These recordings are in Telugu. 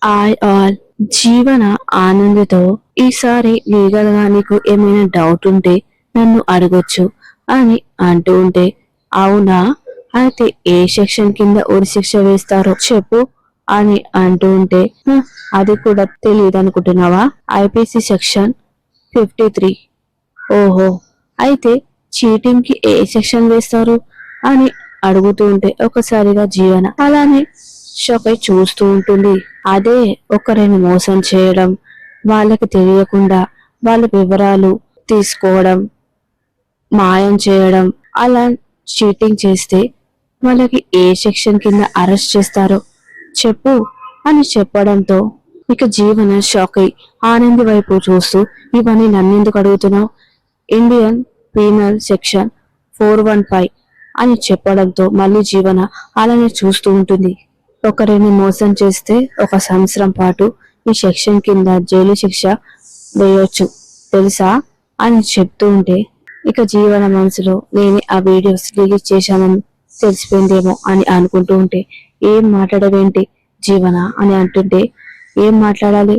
Hi all. జీవన ఆనందితో ఈసారి లీగల్ గా నీకు ఏమైనా డౌట్ ఉంటే నన్ను అడగొచ్చు అని అంటూ ఉంటే, అవునా, అయితే ఏ సెక్షన్ కింద ఉరి శిక్ష వేస్తారో చెప్పు అని అంటూ ఉంటే, అది కూడా తెలియదు అనుకుంటున్నావా? IPC section 53. ఓహో, అయితే చీటింగ్ కి ఏ సెక్షన్ వేస్తారు అని అడుగుతూ ఉంటే ఒకసారిగా జీవన అలానే షాక్ అయి చూస్తూ ఉంటుంది. అదే, ఒకరిని మోసం చేయడం, వాళ్ళకి తెలియకుండా వాళ్ళ వివరాలు తీసుకోవడం, మాయం చేయడం, అలా చీటింగ్ చేస్తే వాళ్ళకి ఏ సెక్షన్ కింద అరెస్ట్ చేస్తారో చెప్పు అని చెప్పడంతో ఇక జీవన షాక్ అయి ఆనంది వైపు చూస్తూ, ఇవన్నీ నన్నెందుకు అడుగుతున్నావు? ఇండియన్ పీనల్ సెక్షన్ 415 అని చెప్పడంతో మళ్ళీ జీవన అలానే చూస్తూ ఉంటుంది. ఒకరిని మోసం చేస్తే 1 సంవత్సరం పాటు ఈ సెక్షన్ కింద జైలు శిక్ష వేయొచ్చు తెలుసా అని చెప్తూ ఉంటే ఇక జీవన మనసులో నేనే ఆ వీడియోస్ డిలీట్ చేశానని తెలిసిపోయిందేమో అని అనుకుంటూ ఉంటే, ఏం మాట్లాడవేంటి జీవన అని అంటుంటే, ఏం మాట్లాడాలి?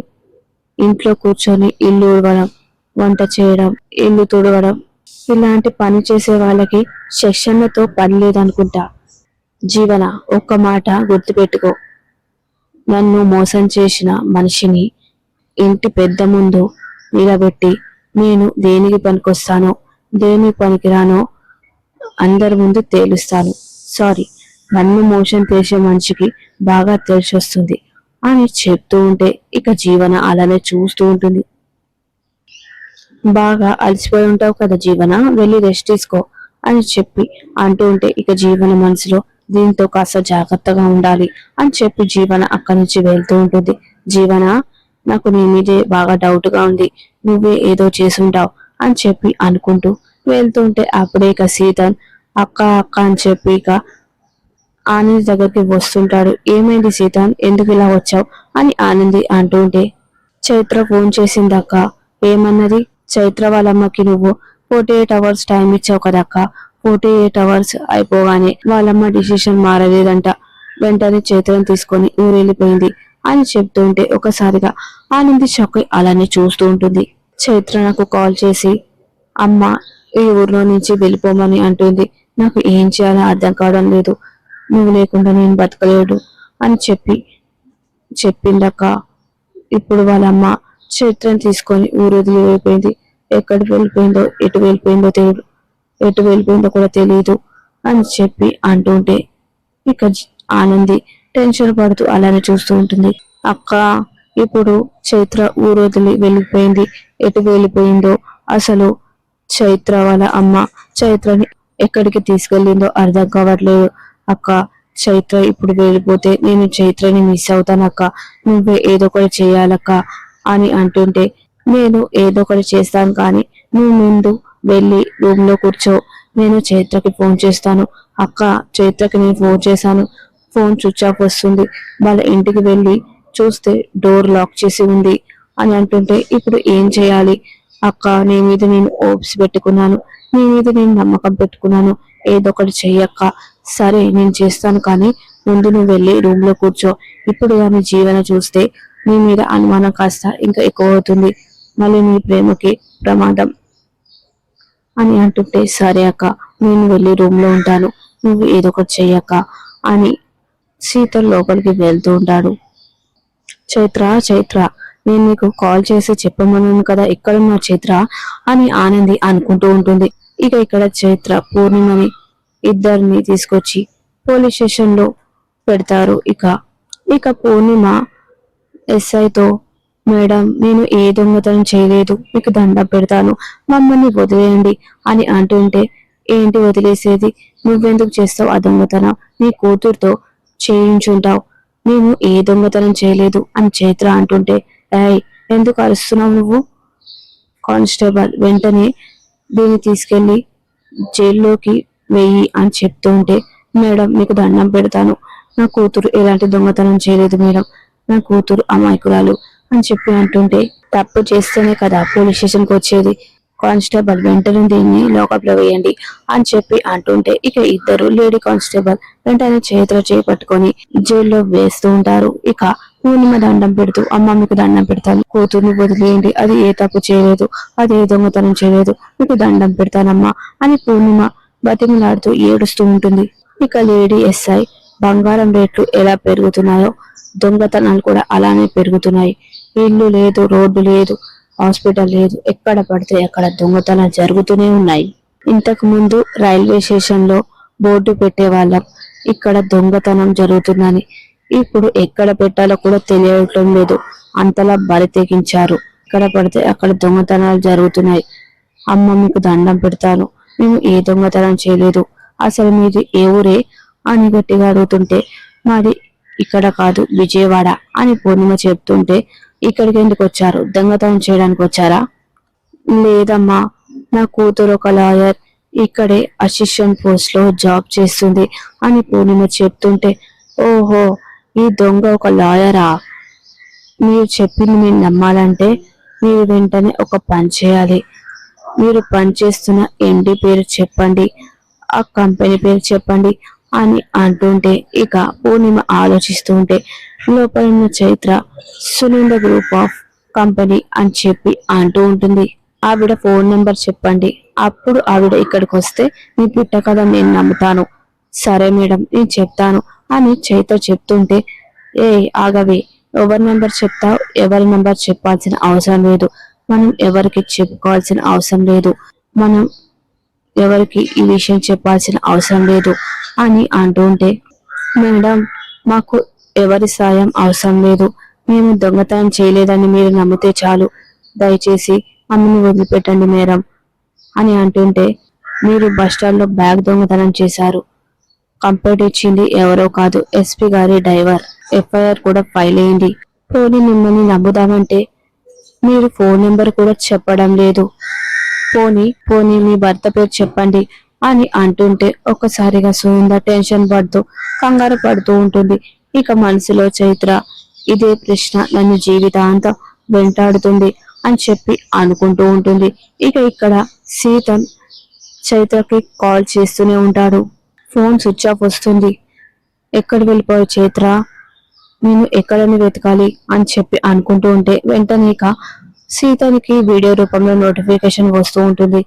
ఇంట్లో కూర్చొని ఇల్లు ఊడవడం, వంట చేయడం, ఇల్లు తుడవడం, ఇలాంటి పని చేసే వాళ్ళకి సెక్షన్లతో పని లేదనుకుంటా. జీవన, ఒక్క మాట గుర్తుపెట్టుకో, నన్ను మోసం చేసిన మనిషిని ఇంటి పెద్ద ముందు నిలబెట్టి నేను దేనికి పనికొస్తానో దేనికి పనికిరానో అందరి ముందు తేలుస్తాను. సారీ, నన్ను మోసం చేసే మనిషికి బాగా తెలిసొస్తుంది అని చెప్తూ ఉంటే ఇక జీవన అలానే చూస్తూ ఉంటుంది. బాగా అలసిపోయి ఉంటావు కదా జీవన, వెళ్ళి రెస్ట్ తీసుకో అని చెప్పి అంటూ ఉంటే ఇక జీవన మనసులో దీంతో కాస్త జాగ్రత్తగా ఉండాలి అని చెప్పి జీవన అక్కడి నుంచి వెళ్తూ ఉంటుంది. జీవన, నాకు నీ మీదే బాగా డౌట్ గా ఉంది, నువ్వే ఏదో చేసుంటావు అని చెప్పి అనుకుంటూ వెళ్తూ ఉంటే అప్పుడే ఇక సీతన్ అక్క అక్క అని చెప్పి ఇక ఆనంద్ దగ్గరికి వస్తుంటాడు. ఏమైంది సీతన్, ఎందుకు ఇలా వచ్చావు అని ఆనంది అంటూ ఉంటే, చైత్ర ఫోన్ చేసింది అక్క. ఏమన్నది? చైత్ర వాళ్ళమ్మకి నువ్వు 48 అవర్స్ టైం ఇచ్చావు కదక్క, 48 అవర్స్ అయిపోగానే వాళ్ళమ్మ డిసిషన్ మారలేదంట, వెంటనే చైత్రను తీసుకొని ఊరెళ్ళిపోయింది అని చెప్తూ ఉంటే ఒకసారిగా ఆనంది షాక్ అయి అలానే చూస్తూ ఉంటుంది. చైత్ర నాకు కాల్ చేసి అమ్మ ఈ ఊర్లో నుంచి వెళ్ళిపోమని అంటుంది. నాకు ఏం చేయాలో అర్థం కావడం లేదు, నువ్వు లేకుండా నేను బతకలేడు అని చెప్పిందక్క. ఇప్పుడు వాళ్ళమ్మ చైత్రను తీసుకొని ఊరు వదిలి వెళ్ళిపోయింది. ఎక్కడికి వెళ్ళిపోయిందో ఎటు వెళ్ళిపోయిందో కూడా తెలియదు అని చెప్పి అంటుంటే ఇక ఆనంది టెన్షన్ పడుతూ అలానే చూస్తూ ఉంటుంది. అక్క, ఇప్పుడు చైత్ర ఊరు వదిలి వెళ్ళిపోయింది, ఎటు వెళ్ళిపోయిందో, అసలు చైత్ర వాళ్ళ అమ్మ చైత్రని ఎక్కడికి తీసుకెళ్ళిందో అర్థం కావట్లేదు అక్క. చైత్ర ఇప్పుడు వెళ్ళిపోతే నేను చైత్రని మిస్ అవుతానక్క, నువ్వే ఏదో ఒకటి చేయాలక్క అని అంటుంటే, నేను ఏదో ఒకటి చేస్తాను కానీ నువ్వు ముందు వెళ్ళి రూమ్ లో కూర్చో, నేను చైత్రకి ఫోన్ చేస్తాను. అక్క, చైత్రకి నేను ఫోన్ చేశాను, ఫోన్ స్విచ్ ఆఫ్ వస్తుంది, వాళ్ళ ఇంటికి వెళ్ళి చూస్తే డోర్ లాక్ చేసి ఉంది అని అంటుంటే, ఇప్పుడు ఏం చేయాలి అక్క? నీ మీద నేను ఓప్స్ పెట్టుకున్నాను, నీ మీద నేను నమ్మకం పెట్టుకున్నాను, ఏదో ఒకటి చెయ్యక్క. సరే నేను చేస్తాను కానీ ముందు నువ్వు వెళ్ళి రూమ్ లో కూర్చో. ఇప్పుడు ఆమె జీవన చూస్తే నీ మీద అనుమానం కాస్త ఇంకా ఎక్కువ అవుతుంది, మళ్ళీ నీ ప్రేమకి ప్రమాదం అని అంటుంటే, సరే అక్క, నేను వెళ్ళి రూమ్ లో ఉంటాను, నువ్వు ఏదో ఒకటి చెయ్యక్క అని సీత లోపలికి వెళ్తూ ఉంటాడు. చైత్ర చైత్ర, నేను నీకు కాల్ చేసి చెప్పమన్నాను కదా, ఎక్కడున్నా చైత్ర అని ఆనంది అనుకుంటూ ఉంటుంది. ఇక ఇక్కడ చైత్ర పూర్ణిమని ఇద్దరిని తీసుకొచ్చి పోలీస్ స్టేషన్ లో పెడతారు. ఇక పూర్ణిమ ఎస్ఐతో, మేడం, నేను ఏ దొంగతనం చేయలేదు, మీకు దండం పెడతాను, మమ్మల్ని వదిలేయండి అని అంటుంటే, ఏంటి వదిలేసేది, నువ్వెందుకు చేస్తావు ఆ దొంగతనం, నీ కూతురుతో చేయించుంటావు, నేను ఏ దొంగతనం చేయలేదు అని చైత్ర అంటుంటే, ఏయ్, ఎందుకు అరుస్తున్నావు నువ్వు? కానిస్టేబుల్ వెంటనే దీన్ని తీసుకెళ్లి జైల్లోకి వెయ్యి అని చెప్తూ ఉంటే, మేడం మీకు దండం పెడతాను, నా కూతురు ఎలాంటి దొంగతనం చేయలేదు మేడం, నా కూతురు అమాయకురాలు అని చెప్పి అంటుంటే, తప్పు చేస్తేనే కదా పోలీస్ స్టేషన్కి వచ్చేది, కానిస్టేబుల్ వెంటనే దీన్ని లోకప్లో వేయండి అని చెప్పి అంటుంటే ఇక ఇద్దరు లేడీ కానిస్టేబుల్ వెంటనే చేతిలో చేపట్టుకొని జైల్లో వేస్తూ ఉంటారు. ఇక పూర్ణిమ దండం పెడుతూ అమ్మ మీకు దండం పెడతాను, కూతుర్ని వదిలేయండి, అది ఏ తప్పు చేయలేదు, అది ఏ దొంగతనం చేయలేదు, మీకు దండం పెడతానమ్మా అని పూర్ణిమ బతిమలాడుతూ ఏడుస్తూ ఉంటుంది. ఇక లేడీ ఎస్ఐ బంగారం రేట్లు ఎలా పెరుగుతున్నాయో దొంగతనాలు కూడా అలానే పెరుగుతున్నాయి. ఇల్లు లేదు, రోడ్డు లేదు, హాస్పిటల్ లేదు, ఎక్కడ పడితే అక్కడ దొంగతనాలు జరుగుతూనే ఉన్నాయి. ఇంతకు ముందు రైల్వే స్టేషన్ లో బోర్డు పెట్టే వాళ్ళం ఇక్కడ దొంగతనం జరుగుతుందని. ఇప్పుడు ఎక్కడ పెట్టాలో కూడా తెలియటం లేదు, అంతలా బరి తెగించారు. ఎక్కడ పడితే అక్కడ దొంగతనాలు జరుగుతున్నాయి. అమ్మ మీకు దండం పెడతాను, మేము ఏ దొంగతనం చేయలేదు, అసలు మీది ఏ ఊరే అని గట్టిగా అడుగుతుంటే మాది ఇక్కడ కాదు విజయవాడ అని పూర్ణిమ చెప్తుంటే ఇక్కడికి ఎందుకు వచ్చారు, దొంగతనం చేయడానికి వచ్చారా? లేదమ్మా, నా కూతురు ఒక లాయర్, ఇక్కడే అసిస్టెంట్ పోస్ట్ లో జాబ్ చేస్తుంది అని పూర్ణిమ చెప్తుంటే ఓహో ఈ దొంగ ఒక లాయరా, మీరు చెప్పింది మీరు నమ్మాలంటే మీరు వెంటనే ఒక పని చేయాలి, మీరు పనిచేస్తున్న ఎండి పేరు చెప్పండి, ఆ కంపెనీ పేరు చెప్పండి అని అంటుంటే ఇక పూర్ణిమ ఆలోచిస్తూ ఉంటే లోపల ఉన్న Chaitra Sunanda group of company అని చెప్పి అంటూ ఉంటుంది. ఆవిడ ఫోన్ నెంబర్ చెప్పండి, అప్పుడు ఆవిడ ఇక్కడికి వస్తే మీ పుట్ట కదా నేను నమ్ముతాను. సరే మేడం నేను చెప్తాను అని చైత్ర చెప్తుంటే ఏ ఆగవే, ఎవరి నెంబర్ చెప్తావు, ఎవరి నెంబర్ చెప్పాల్సిన అవసరం లేదు, మనం ఎవరికి చెప్పుకోవాల్సిన అవసరం లేదు, మనం ఎవరికి ఈ విషయం చెప్పాల్సిన అవసరం లేదు అని అంటుంటే మేడం మాకు ఎవరి సాయం అవసరం లేదు, మేము దొంగతనం చేయలేదని మీరు నమ్మితే చాలు, దయచేసి అమ్మని వదిలిపెట్టండి మేడం అని అంటుంటే మీరు బస్టాండ్లో బ్యాగ్ దొంగతనం చేశారు, కంప్లైంట్ ఇచ్చింది ఎవరో కాదు ఎస్పీ గారి డ్రైవర్, ఎఫ్ఐఆర్ కూడా ఫైల్ అయింది, పోనీ మిమ్మల్ని నమ్ముదామంటే మీరు ఫోన్ నెంబర్ కూడా చెప్పడం లేదు, పోనీ పోనీ మీ భర్త పేరు చెప్పండి అని అంటుంటే ఒక్కసారిగా సునంద టెన్షన్ పడుతూ కంగారు పడుతూ ఉంటుంది. ఇక మనసులో చైత్ర ఇదే ప్రశ్న నన్ను జీవితాంతం వెంటాడుతుంది అని చెప్పి అనుకుంటూ ఉంటుంది. ఇక ఇక్కడ సీతన్ చైత్రకి కాల్ చేస్తూనే ఉంటాడు, ఫోన్ స్విచ్ ఆఫ్ వస్తుంది. ఎక్కడ వెళ్ళిపోయావు చైత్ర, నేను ఎక్కడని వెతకాలి అని చెప్పి అనుకుంటూ ఉంటే వెంటనే ఇక సీతనికి వీడియో రూపంలో నోటిఫికేషన్ వస్తూ ఉంటుంది.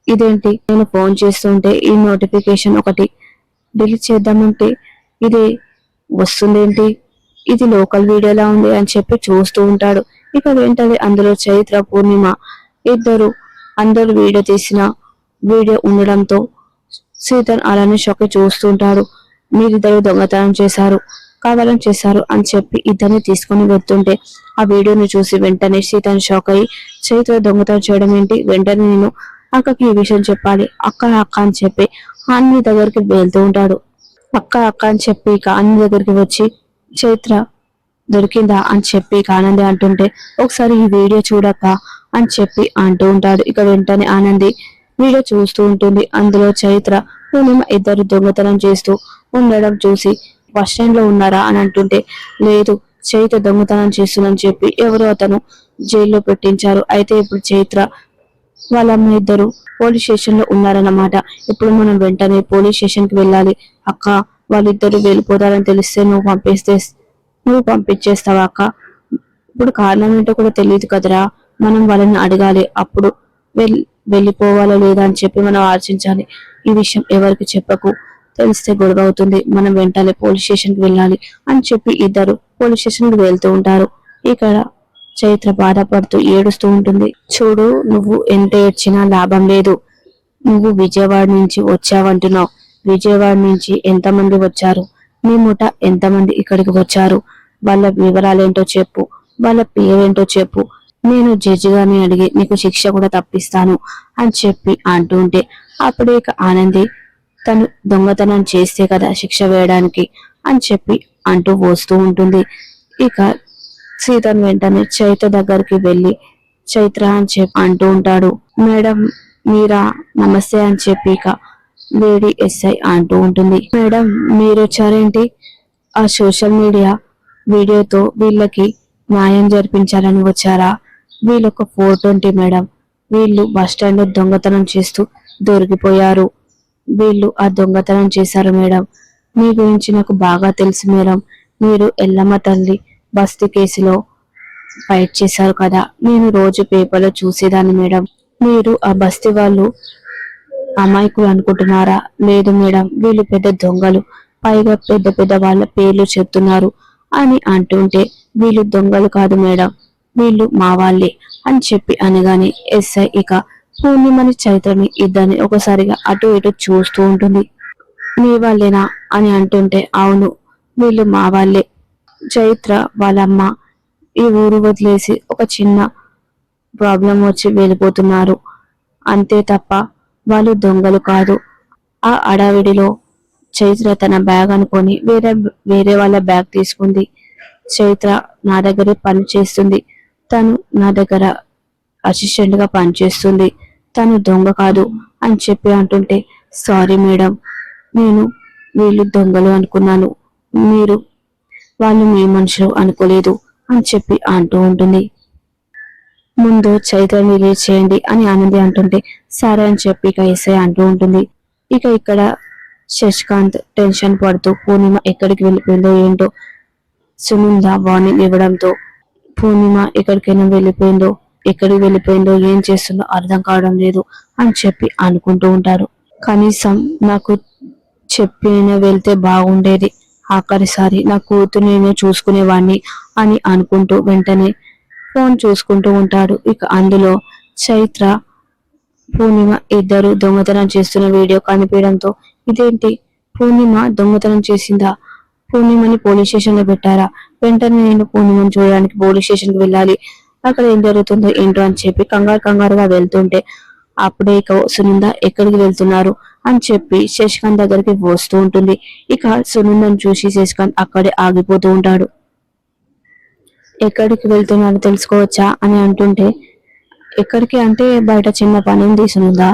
ఇదేంటి, నేను ఫోన్ చేస్తుంటే ఈ నోటిఫికేషన్ ఒకటి డిలీట్ చేద్దామంటే ఇది వస్తుందేంటి, ఇది లోకల్ వీడియోలా ఉంది అని చెప్పి చూస్తూ ఉంటాడు. ఇక వెంటనే అందులో చైత్ర పూర్ణిమ ఇద్దరు అందరూ వీడియో తీసిన వీడియో ఉండడంతో సీతన్ అలానే షాక్ చూస్తుంటాడు. మీరిద్దరు దొంగతనం చేశారు, కావాలని చేశారు అని చెప్పి ఇద్దరిని తీసుకుని వెళ్తుంటే ఆ వీడియోని చూసి వెంటనే సీతన్ షాక్ అయ్యి చైత్ర దొంగతనం చేయడం ఏంటి, వెంటనే నేను అక్కకి ఈ విషయం చెప్పాలి, అక్క అక్క అని చెప్పి అన్ని దగ్గరికి వెళ్తూ ఉంటాడు. అక్క అక్క అని చెప్పి ఇక అన్ని దగ్గరికి వచ్చి చైత్ర దొరికిందా అని చెప్పి ఇక ఆనంది అంటుంటే ఒకసారి ఈ వీడియో చూడక్క అని చెప్పి అంటూ ఉంటాడు. ఇక వెంటనే ఆనంది వీడియో చూస్తూ ఉంటుంది. అందులో చైత్ర పూర్ణిమ ఇద్దరు దొంగతనం చేస్తూ ఉండడం చూసి బస్ స్టాండ్ లో ఉన్నారా అని అంటుంటే లేదు, చైత్ర దొంగతనం చేస్తుందని చెప్పి ఎవరో అతను జైల్లో పెట్టించారు, అయితే ఇప్పుడు చైత్ర వాళ్ళ అమ్మ ఇద్దరు పోలీస్ స్టేషన్ లో ఉన్నారన్నమాట, ఇప్పుడు మనం వెంటనే పోలీస్ స్టేషన్ కి వెళ్ళాలి, అక్క వాళ్ళిద్దరు వెళ్ళిపోతారని తెలిస్తే నువ్వు పంపించేస్తావా అక్క, ఇప్పుడు కారణం ఏంటో కూడా తెలియదు కదరా, మనం వాళ్ళని అడగాలి, అప్పుడు వెళ్ళిపోవాలా లేదా అని చెప్పి మనం ఆలోచించాలి, ఈ విషయం ఎవరికి చెప్పకు, తెలిస్తే గొడవ అవుతుంది, మనం వెంటనే పోలీస్ స్టేషన్ కి వెళ్ళాలి అని చెప్పి ఇద్దరు పోలీస్ స్టేషన్ కి వెళ్తూ ఉంటారు. ఇక్కడ చైత్ర బాధపడుతూ ఏడుస్తూ ఉంటుంది. చూడు, నువ్వు ఎంత ఏడ్చినా లాభం లేదు, నువ్వు విజయవాడ నుంచి వచ్చావంటున్నావు, విజయవాడ నుంచి ఎంతమంది వచ్చారు, నీ ముఠ ఎంతమంది ఇక్కడికి వచ్చారు, వాళ్ళ వివరాలేంటో చెప్పు, వాళ్ళ పేరేంటో చెప్పు, నేను జడ్జి గారిని అడిగి నీకు శిక్ష కూడా తప్పిస్తాను అని చెప్పి అంటూ ఉంటే అప్పుడే ఇక ఆనంది తను దొంగతనం చేస్తే కదా శిక్ష వేయడానికి అని చెప్పి అంటూ వస్తూ ఉంటుంది. ఇక సీతన్ వెంటనే చైత్ర దగ్గరికి వెళ్ళి చైత్ర అని చెప్పి అంటూ ఉంటాడు. మేడం మీరా, నమస్తే అని చెప్పి ఇక లేడీ ఎస్ఐ అంటూ ఉంటుంది. మేడం మీరు వచ్చారేంటి, ఆ సోషల్ మీడియా వీడియోతో వీళ్ళకి న్యాయం జరిపించాలని వచ్చారా, వీళ్ళొక 420 మేడం, వీళ్ళు బస్టాండ్ దొంగతనం చేస్తూ దొరికిపోయారు. వీళ్ళు ఆ దొంగతనం చేశారు మేడం. మీ గురించి నాకు బాగా తెలుసు మేడం. మీరు ఎల్లమ్మ తల్లి బస్తీ కేసులో ఫైట్ చేశారు కదా, నేను రోజు పేపర్లో చూసేదాన్ని మేడం. మీరు ఆ బస్తీ వాళ్ళు అమాయకులు అనుకుంటున్నారా? లేదు మేడం, వీళ్ళు పెద్ద దొంగలు, పైగా పెద్ద పెద్ద వాళ్ళ పేర్లు చెప్తున్నారు అని అంటుంటే, వీళ్ళు దొంగలు కాదు మేడం, వీళ్ళు మా వాళ్ళే అని చెప్పి అనగానే ఎస్ఐ ఇక పూర్ణిమని చైత్రని ఇద్దరిని ఒకసారిగా అటు ఇటు చూస్తూ ఉంటుంది. మీ వాళ్ళేనా అని అంటుంటే, అవును వీళ్ళు మా వాళ్ళే. చైత్ర వాళ్ళమ్మ ఈ ఊరు వదిలేసి ఒక చిన్న ప్రాబ్లం వచ్చి వెళ్ళిపోతున్నారు అంతే తప్ప వాళ్ళు దొంగలు కాదు. ఆ అడావిడిలో చైత్ర తన బ్యాగ్ అనుకొని వేరే వాళ్ళ బ్యాగ్ తీసుకుంది. చైత్ర నా దగ్గరే పని చేస్తుంది, తను నా దగ్గర అసిస్టెంట్ గా పనిచేస్తుంది, తను దొంగ కాదు అని చెప్పి అంటుంటే, సారీ మేడం, నేను వీళ్ళు దొంగలు అనుకున్నాను, మీరు వాళ్ళు మీ మనుషులు అనుకోలేదు అని చెప్పి అంటూ ఉంటుంది. ముందు చైత్రని రిలీజ్ చేయండి అని ఆనంది అంటుంటే, సరే అని చెప్పి ఇక ఎస్ఐ అంటూ ఉంటుంది. ఇక ఇక్కడ శశికాంత్ టెన్షన్ పడుతూ పూర్ణిమ ఎక్కడికి వెళ్ళిపోయిందో ఏంటో, సునంద వార్నింగ్ ఇవ్వడంతో పూర్ణిమ ఎక్కడికైనా వెళ్ళిపోయిందో, ఎక్కడికి వెళ్ళిపోయిందో, ఏం చేస్తుందో అర్థం కావడం లేదు అని చెప్పి అనుకుంటూ ఉంటాడు. కనీసం నాకు చెప్పిన వెళ్తే బాగుండేది, ఆఖరిసారి నా కూతురు నేనే చూసుకునేవాణ్ణి అని అనుకుంటూ వెంటనే ఫోన్ చూసుకుంటూ ఉంటాడు. ఇక అందులో చైత్ర పూర్ణిమ ఇద్దరు దొంగతనం చేస్తున్న వీడియో కనిపించడంతో, ఇదేంటి పూర్ణిమ దొంగతనం చేసిందా, పూర్ణిమని పోలీస్ స్టేషన్ లో పెట్టారా, వెంటనే నేను పూర్ణిమని చూడడానికి పోలీస్ స్టేషన్ కి వెళ్ళాలి, అక్కడ ఏం జరుగుతుందో ఏంటో అని చెప్పి కంగారుగా వెళ్తుంటే, అప్పుడే ఇక సునంద ఎక్కడికి వెళ్తున్నారు అని చెప్పి శశికాంత్ దగ్గరికి వస్తూ ఉంటుంది. ఇక సునందని చూసి శశికాంత్ అక్కడే ఆగిపోతూ ఉంటాడు. ఎక్కడికి వెళ్తున్నారో తెలుసుకోవచ్చా అని అంటుంటే, ఎక్కడికి అంటే బయట చిన్న పని ఉంది సునంద,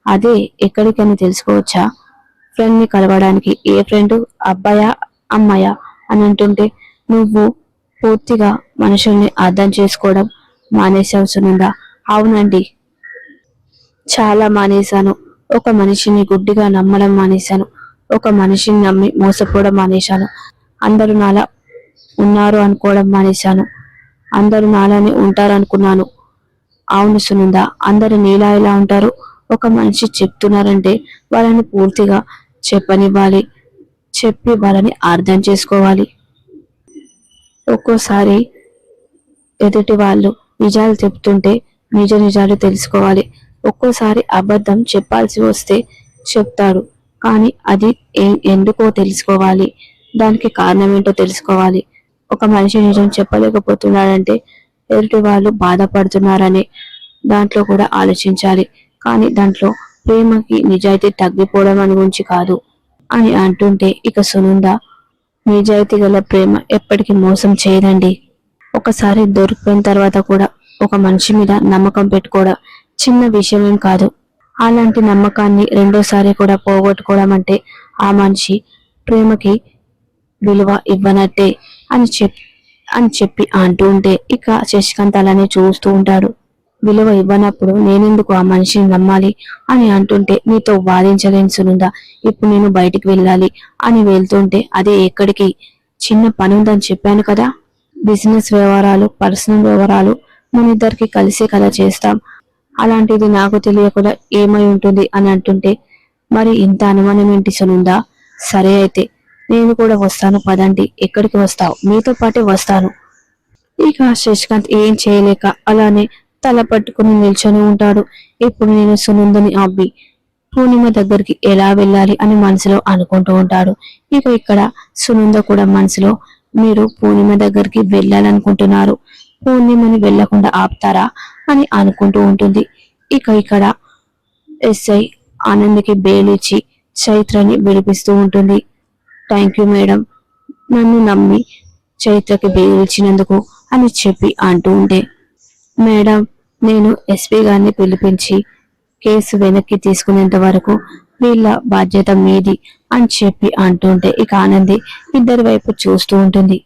అదే ఎక్కడికి అని తెలుసుకోవచ్చా, ఫ్రెండ్ ని కలవడానికి. ఏ ఫ్రెండ్, అబ్బాయా అమ్మాయా అని అంటుంటే, నువ్వు పూర్తిగా మనుషుల్ని అర్థం చేసుకోవడం మానేశావు సునంద. అవునండి, చాలా మానేశాను. ఒక మనిషిని గుడ్డిగా నమ్మడం మానేశాను, ఒక మనిషిని నమ్మి మోసపోవడం మానేశాను, అందరూ నాలా ఉన్నారు అనుకోవడం మానేశాను, అందరూ నాలానే ఉంటారు అనుకున్నాను. అవును సునంద, అందరూ నీలా ఇలా ఉంటారు, ఒక మనిషి చెప్తున్నారంటే వాళ్ళని పూర్తిగా చెప్పనివ్వాలి, చెప్పి వాళ్ళని అర్థం చేసుకోవాలి. ఒక్కోసారి ఎదుటి వాళ్ళు నిజాలు చెప్తుంటే నిజాలు తెలుసుకోవాలి. ఒక్కోసారి అబద్ధం చెప్పాల్సి వస్తే చెప్తాడు, కానీ అది ఎందుకో తెలుసుకోవాలి, దానికి కారణం ఏంటో తెలుసుకోవాలి. ఒక మనిషి నిజం చెప్పలేకపోతున్నాడంటే ఎదుటి వాళ్ళు బాధపడుతున్నారనే దాంట్లో కూడా ఆలోచించాలి, కానీ దాంట్లో ప్రేమకి నిజాయితీ తగ్గిపోవడం అని గురించి కాదు అని అంటుంటే, ఇక సునంద, నిజాయితీ గల ప్రేమ ఎప్పటికీ మోసం చేయదండి. ఒకసారి దొరికిపోయిన తర్వాత కూడా ఒక మనిషి మీద నమ్మకం పెట్టుకోవడం చిన్న విషయం కాదు. అలాంటి నమ్మకాన్ని రెండోసారి కూడా పోగొట్టుకోవడం అంటే ఆ మనిషి ప్రేమకి విలువ ఇవ్వనట్టే అని చెప్పి అంటూ ఉంటే, ఇక శశికాంత్ అలానే చూస్తూ ఉంటాడు. విలువ ఇవ్వనప్పుడు నేనెందుకు ఆ మనిషిని నమ్మాలి అని అంటుంటే, నీతో వాదించలేను సునంద, ఇప్పుడు నేను బయటికి వెళ్ళాలి అని వెళ్తుంటే, అదే ఎక్కడికి, చిన్న పని ఉందని చెప్పాను కదా, బిజినెస్ వ్యవహారాలు, పర్సనల్ వ్యవహారాలు మన ఇద్దరికి కలిసే కదా చేస్తాం, అలాంటిది నాకు తెలియకుండా ఏమై ఉంటుంది అని అంటుంటే, మరి ఇంత అనుమానం ఏంటి సునంద, సరే అయితే నేను కూడా వస్తాను పదండి. ఎక్కడికి వస్తావు, మీతో పాటే వస్తాను. ఇక శశికాంత్ ఏం చేయలేక అలానే తల పట్టుకుని నిల్చొని ఉంటాడు. ఇప్పుడు నేను సునందని అబ్బి పూర్ణిమ దగ్గరికి ఎలా వెళ్ళాలి అని మనసులో అనుకుంటూ ఉంటాడు. ఇక ఇక్కడ సునంద కూడా మనసులో, మీరు పూర్ణిమ దగ్గరికి వెళ్ళాలనుకుంటున్నారు, పూర్ణిమని వెళ్లకుండా ఆపుతారా అని అనుకుంటూ ఉంటుంది. ఇక ఇక్కడ ఎస్ఐ ఆనంద్కి బెయిల్ ఇచ్చి చైత్రని విడిపిస్తూ ఉంటుంది. థ్యాంక్ యూ మేడం, నన్ను నమ్మి చైత్రకి బెయిల్ ఇచ్చినందుకు అని చెప్పి అంటూ ఉంటే, మేడం నేను ఎస్పీ గారిని పిలిపించి కేసు వెనక్కి తీసుకునేంత వరకు వీళ్ళ బాధ్యత మీది అని చెప్పి అంటుంటే, ఇక ఆనంది ఇద్దరి వైపు చూస్తూ ఉంటుంది.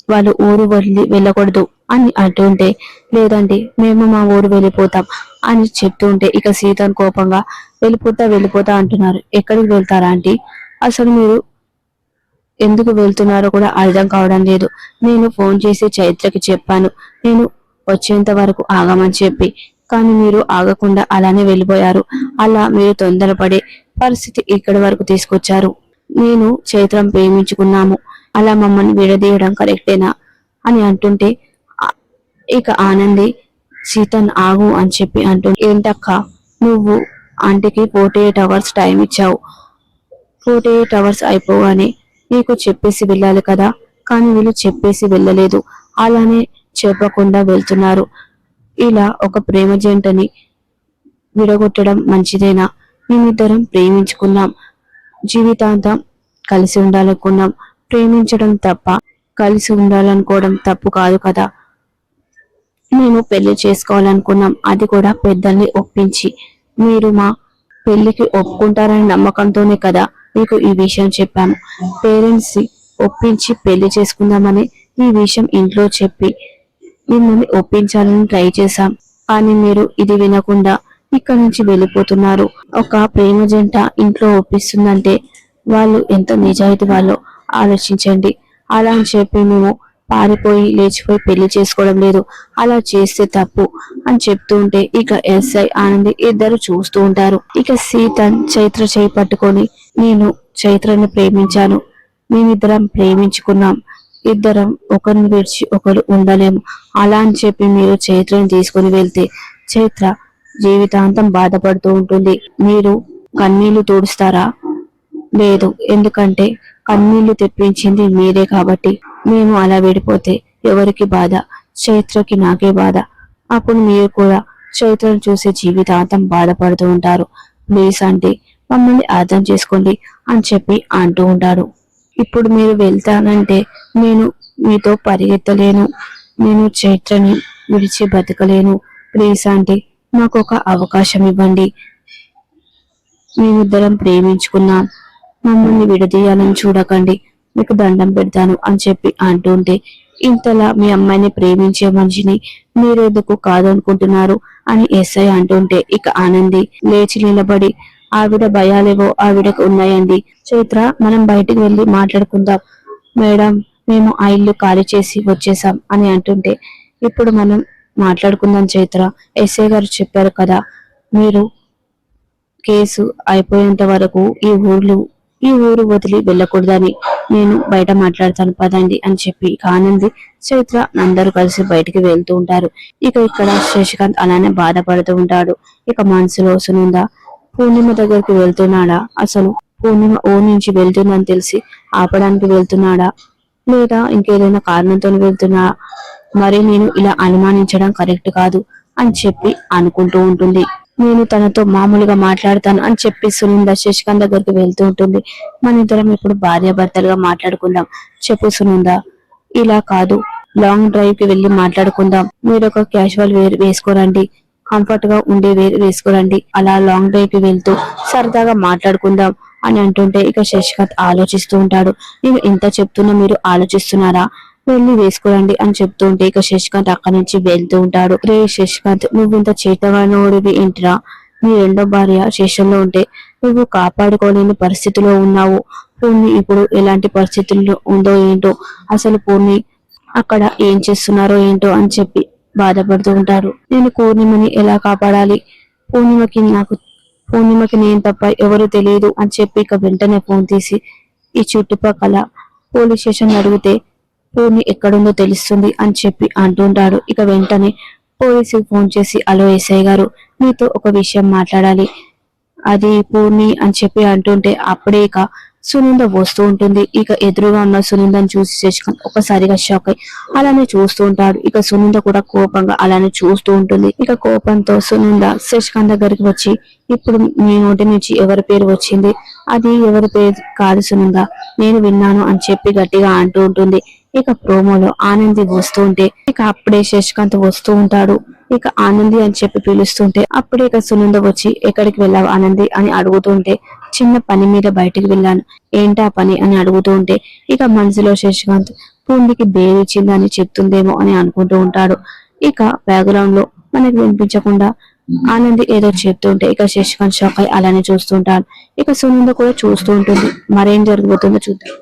వాళ్ళు ఊరు వదిలి వెళ్ళకూడదు అని అంటుంటే, లేదండి మేము మా ఊరు వెళ్ళిపోతాం అని చెప్తుంటే ఇక సీతన్ కోపంగా, వెళ్ళిపోతా అంటున్నారు, ఎక్కడికి వెళ్తారా ఆంటీ? అసలు మీరు ఎందుకు వెళ్తున్నారో కూడా అర్థం కావడం లేదు. నేను ఫోన్ చేసి చైత్రకి చెప్పాను నేను వచ్చేంత వరకు ఆగమని చెప్పి, కానీ మీరు ఆగకుండా అలానే వెళ్ళిపోయారు. అలా మీరు తొందరపడే పరిస్థితి ఇక్కడి వరకు తీసుకొచ్చారు. నేను చైత్రం ప్రేమించుకున్నాము, అలా మమ్మల్ని విడదీయడం కరెక్టేనా అని అంటుంటే ఇక ఆనంది, సీతన్ ఆగు అని చెప్పి ఏంటక్క నువ్వు ఆంటీకి 48 అవర్స్ టైం ఇచ్చావు, 48 అవర్స్ అయిపోగానే నీకు చెప్పేసి వెళ్ళాలి కదా, కానీ వీళ్ళు చెప్పేసి వెళ్ళలేదు, అలానే చెప్పకుండా వెళ్తున్నారు. ఇలా ఒక ప్రేమ జంటని విడగొట్టడం మంచిదేనా? మేమిద్దరం ప్రేమించుకున్నాం, జీవితాంతం కలిసి ఉండాలనుకున్నాం. ప్రేమించడం తప్ప కలిసి ఉండాలనుకోవడం తప్పు కాదు కదా. మేము పెళ్లి చేసుకోవాలనుకున్నాం, అది కూడా పెద్దల్ని ఒప్పించి. మీరు మా పెళ్లికి ఒప్పుకుంటారనే నమ్మకంతోనే కదా మీకు ఈ విషయం చెప్పాము. పేరెంట్స్ ఒప్పించి పెళ్లి చేసుకుందామని ఈ విషయం ఇంట్లో చెప్పి మిమ్మల్ని ఒప్పించాలని ట్రై చేశాం, కానీ మీరు ఇది వినకుండా ఇక్కడ నుంచి వెళ్ళిపోతున్నారు. ఒక ప్రేమ జంట ఇంట్లో ఒప్పిస్తుందంటే వాళ్ళు ఎంత నిజాయితీ వాళ్ళో ఆలోచించండి. అలా అని చెప్పి మేము పారిపోయి లేచిపోయి పెళ్లి చేసుకోవడం లేదు, అలా చేస్తే తప్పు అని చెప్తూ ఉంటే ఇక ఎస్ఐ ఆనంది ఇద్దరు చూస్తూ ఉంటారు. ఇక సీతన్ చైత్ర చేయి పట్టుకొని, నేను చైత్రని ప్రేమించాను, మేమిద్దరం ప్రేమించుకున్నాం, ఇద్దరం ఒకరిని విడిచి ఒకరు ఉండలేము, అలా అని చెప్పి మీరు చైత్రని తీసుకుని వెళ్తే చైత్ర జీవితాంతం బాధపడుతూ ఉంటుంది. మీరు కన్నీళ్లు తుడుస్తారా? లేదు, ఎందుకంటే కన్నీళ్లు తెప్పించింది మీరే కాబట్టి. మేము అలా విడిపోతే ఎవరికి బాధ? చైత్రకి నాకే బాధ. అప్పుడు మీరు కూడా చైత్రను చూసే జీవితాంతం బాధపడుతూ ఉంటారు. ప్లీజ్ అంటే మమ్మల్ని అర్థం చేసుకోండి అని చెప్పి అంటూ ఉంటాడు. ఇప్పుడు మీరు వెళ్తానంటే నేను మీతో పరిగెత్తలేను, నేను చైత్రని విడిచి బతకలేను. ప్లీజ్ అంటే నాకు ఒక అవకాశం ఇవ్వండి, మేమిద్దరం ప్రేమించుకున్నాం, మమ్మల్ని విడదీయాలని చూడకండి, మీకు దండం పెడతాను అని చెప్పి అంటుంటే, ఇంతలా మీ అమ్మాయిని ప్రేమించే మనిషిని మీరెందుకు కాదనుకుంటున్నారు అని ఎస్ఐ అంటుంటే ఇక ఆనంది లేచి నిలబడి, ఆవిడ భయాలేవో ఆవిడకు ఉన్నాయండి, చైత్ర మనం బయటికి వెళ్ళి మాట్లాడుకుందాం మేడం, మేము ఆ ఇల్లు ఖాళీ చేసి వచ్చేసాం అని అంటుంటే, ఇప్పుడు మనం మాట్లాడుకుందాం చైత్ర, ఎస్ఐ గారు చెప్పారు కదా మీరు కేసు అయిపోయేంత వరకు ఈ ఊరు వదిలి వెళ్ళకూడదని, నేను బయట మాట్లాడతాను పదండి అని చెప్పి ఆనంది చైత్ర అందరూ కలిసి బయటికి వెళ్తూ ఉంటారు. ఇక ఇక్కడ శశికాంత్ అలానే బాధపడుతూ ఉంటాడు. ఇక మనసులో సునంద పూర్ణిమ దగ్గరికి వెళ్తున్నాడా, అసలు పూర్ణిమ ఓ నుంచి వెళ్తుందని తెలిసి ఆపడానికి వెళ్తున్నాడా, లేదా ఇంకేదైనా కారణంతో వెళ్తున్నా, మరి నేను ఇలా అనుమానించడం కరెక్ట్ కాదు అని చెప్పి అనుకుంటూ ఉంటుంది. నేను తనతో మామూలుగా మాట్లాడతాను అని చెప్పి సునంద శశికాంత్ దగ్గరికి వెళ్తూ ఉంటుంది. మన ఇద్దరం ఇప్పుడు భార్యాభర్తలుగా మాట్లాడుకుందాం, చెప్పు సునంద, ఇలా కాదు, లాంగ్ డ్రైవ్ కి వెళ్ళి మాట్లాడుకుందాం, మీరు ఒక క్యాజువల్ వేర్ వేసుకోరండి, కంఫర్ట్ గా ఉండే వేర్ వేసుకోరండి, అలా లాంగ్ డ్రైవ్ కి వెళ్తూ సరదాగా మాట్లాడుకుందాం అని అంటుంటే ఇక శశికాంత్ ఆలోచిస్తూ ఉంటాడు. నేను ఎంత చెప్తున్నా మీరు ఆలోచిస్తున్నారా, వెళ్ళి వేసుకోరండి అని చెప్తూ ఉంటే ఇక శశికాంత్ అక్కడి నుంచి వెళ్తూ ఉంటాడు. రే శశికాంత్, నువ్వు ఇంత చేతగానోడివి ఏంటిరా, నీ రెండో భార్య స్టేషన్లో ఉంటే నువ్వు కాపాడుకోలేని పరిస్థితిలో ఉన్నావు. పూర్ణి ఇప్పుడు ఎలాంటి పరిస్థితుల్లో ఉందో ఏంటో, అసలు పూర్ణి అక్కడ ఏం చేస్తున్నారో ఏంటో అని చెప్పి బాధపడుతూ ఉంటాడు. నేను పూర్ణిమని ఎలా కాపాడాలి, పూర్ణిమకి నేను తప్ప ఎవరు తెలియదు అని చెప్పి ఇక వెంటనే ఫోన్ తీసి ఈ చుట్టుపక్కల పోలీస్ స్టేషన్ అడిగితే పూర్ణి ఎక్కడుందో తెలుస్తుంది అని చెప్పి అంటుంటాడు. ఇక వెంటనే పోలీసుకి ఫోన్ చేసి, హలో ఎస్ఐ గారు, మీతో ఒక విషయం మాట్లాడాలి, అది పూర్ణి అని చెప్పి అంటుంటే అప్పుడే ఇక సునంద వస్తూ ఉంటుంది. ఇక ఎదురుగా ఉన్న సునందని చూసి శశికాంత్ ఒకసారిగా షాక్ అయి అలానే చూస్తూ ఉంటాడు. ఇక సునంద కూడా కోపంగా అలానే చూస్తూ ఉంటుంది. ఇక కోపంతో సునంద శశికాంత్ దగ్గరికి వచ్చి, ఇప్పుడు మీ నోటి నుంచి ఎవరి పేరు వచ్చింది, అది ఎవరి పేరు కాదు సునంద, నేను విన్నాను అని చెప్పి గట్టిగా అంటూ ఉంటుంది. ఇక ప్రోమోలో ఆనంది వస్తూ ఉంటే ఇక అప్పుడే శశికాంత్ వస్తూ ఉంటాడు. ఇక ఆనంది అని చెప్పి పిలుస్తుంటే అప్పుడే ఇక సునంద వచ్చి, ఎక్కడికి వెళ్ళావు ఆనంది అని అడుగుతుంటే, చిన్న పని మీద బయటికి వెళ్ళాను, ఏంటా పని అని అడుగుతూ ఉంటే ఇక మనసులో శశికాంత్, పూండికి బేరిచ్చిందని చెప్తుందేమో అని అనుకుంటూ ఉంటాడు. ఇక బ్యాక్గ్రౌండ్ లో మనకి వినిపించకుండా ఆనంది ఏదో చెప్తుంటే ఇక శశికాంత్ షాక్ అయి అలానే చూస్తుంటాడు. ఇక సునంద కూడా చూస్తూ ఉంటుంది. మరేం జరగబోతుందో చూద్దాం.